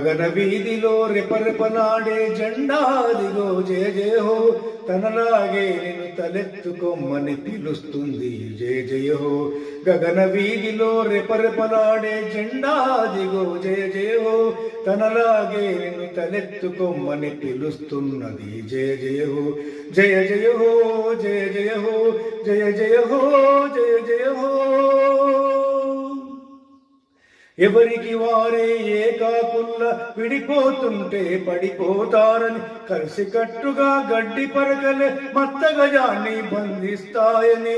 గగన వీధిలో రెపరెపలాడే జెండాదిగో జయ జయ హో, తనలాగే నిన్ను తలెత్తుకొమ్మని పిలుస్తుంది జయ జయ హో. గగన వీధిలో రెపరెపలాడే జెండాదిగో జయ జయ హో, తనలాగే నిన్ను తలెత్తుకొమ్మని పిలుస్తున్నది జయ జయ హో. జయ జయ హో, జయ జయ హో, జయ జయ హో, జయ జయ హో. ఎవరికి వారే ఏకాకుల్ల విడిపోతుంటే పడిపోతారని కలిసికట్టుగా గడ్డి పరకలే మత్తగజాన్ని బంధిస్తాయని.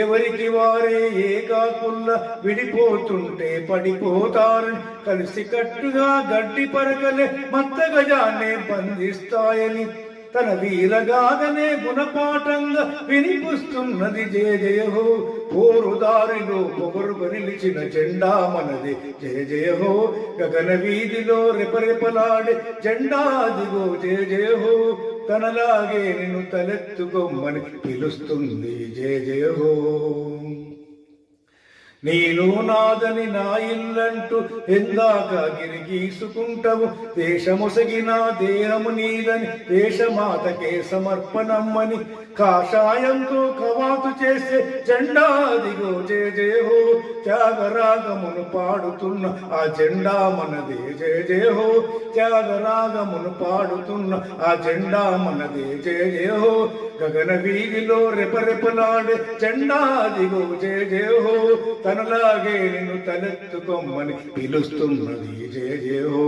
ఎవరికి వారే ఏకాకుల్ల విడిపోతుంటే పడిపోతారని కలిసికట్టుగా గడ్డి పరకలే మత్తగజాన్ని బంధిస్తాయని తన వీరగాథనే గుణపాఠంగా వినిపిస్తున్నది జయ జయ హో. పోరుదారిలో పొగరుగా నిలిచిన జెండా మనది జయ జయ హో. గగన వీధిలో రెపరెపలాడే జెండాదిగో జయ జయ హో, తనలాగే నిన్ను తలెత్తుకొమ్మని పిలుస్తుంది జయ జయ హో. నేను నాదని నా ఇల్లంటూ ఎందాక గిరిగీసుకుంటావు, దేశమొసగిన దేహము నీదని దేశమాతకే సమర్పణమ్మని కాషాయంతో కవాతు చేసే జెండాదిగో జయ జయ హో. త్యాగరాగమును పాడుతున్న ఆ జెండా మనదే జయ జయ హో. త్యాగరాగమును పాడుతున్న ఆ జెండా మనదే జయ జయ హో. గగన వీధిలో రెపరెపలాడే జెండాదిగో జయ జయ హో, తనలాగే నిన్ను తలెత్తుకొమ్మని పిలుస్తున్నది జయ జయ హో.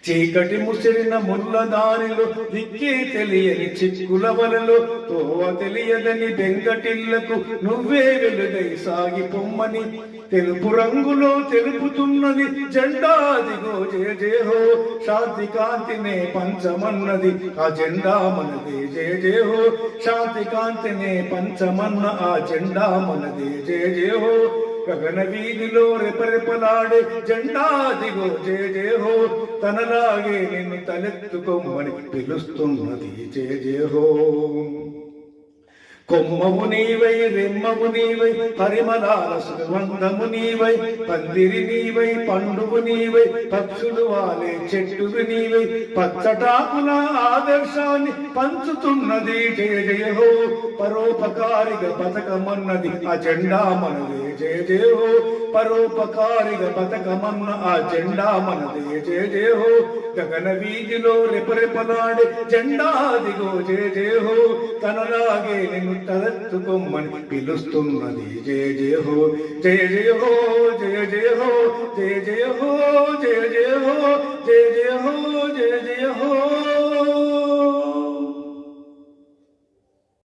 చీకటి ముసిరిన ముళ్ళ దారిలో దిక్కే తెలియని చిక్కుల వలలో తోవ తెలియదని బెంగటిళ్లకు నువ్వే వెలుగై సాగి పొమ్మని తెలుపు రంగులో తెలుపుతున్నది జెండాదిగో జయ జయ హో. శాంతి కాంతినే పంచమన్నది ఆ జెండా మనదే జయ జయ హో. శాంతి కాంతినే పంచమన్న ఆ జెండా మనదే జయ జయ హో. గగన వీధిలో రెపరెపలాడే జెండాదిగో జయ జయ హో, తనలాగే నిన్ను తలెత్తుకొమ్మని పిలుస్తున్నది జయ జయ హో. కొమ్మము నీవై రెమ్మము నీవై పరిమళాల సుగంధము నీవై పందిరి నీవై పండువు నీవై పక్షులు వాలే చెట్టువి నీవై పచ్చటాకుల ఆదర్శాన్ని పంచుతున్నది జయ జయ హో. పరోపకారిగా పథకమన్నది ఆ జెండా మనదే జయ జయ హో. పరోపకారిగా పథకమన్న ఆ జెండా మనదే జయ జయ హో. గగన వీధిలో రెపరెపలాడే జెండాదిగో జయ జయ హో, తనలాగే నిన్ను తలెత్తుకొమ్మని పిలుస్తున్నది జయ జయ హో. జయ జయ హో, జయ జయ హో, జయ జయ హో, జయ జయ హో, జయ జయ హో, జయ జయ హో.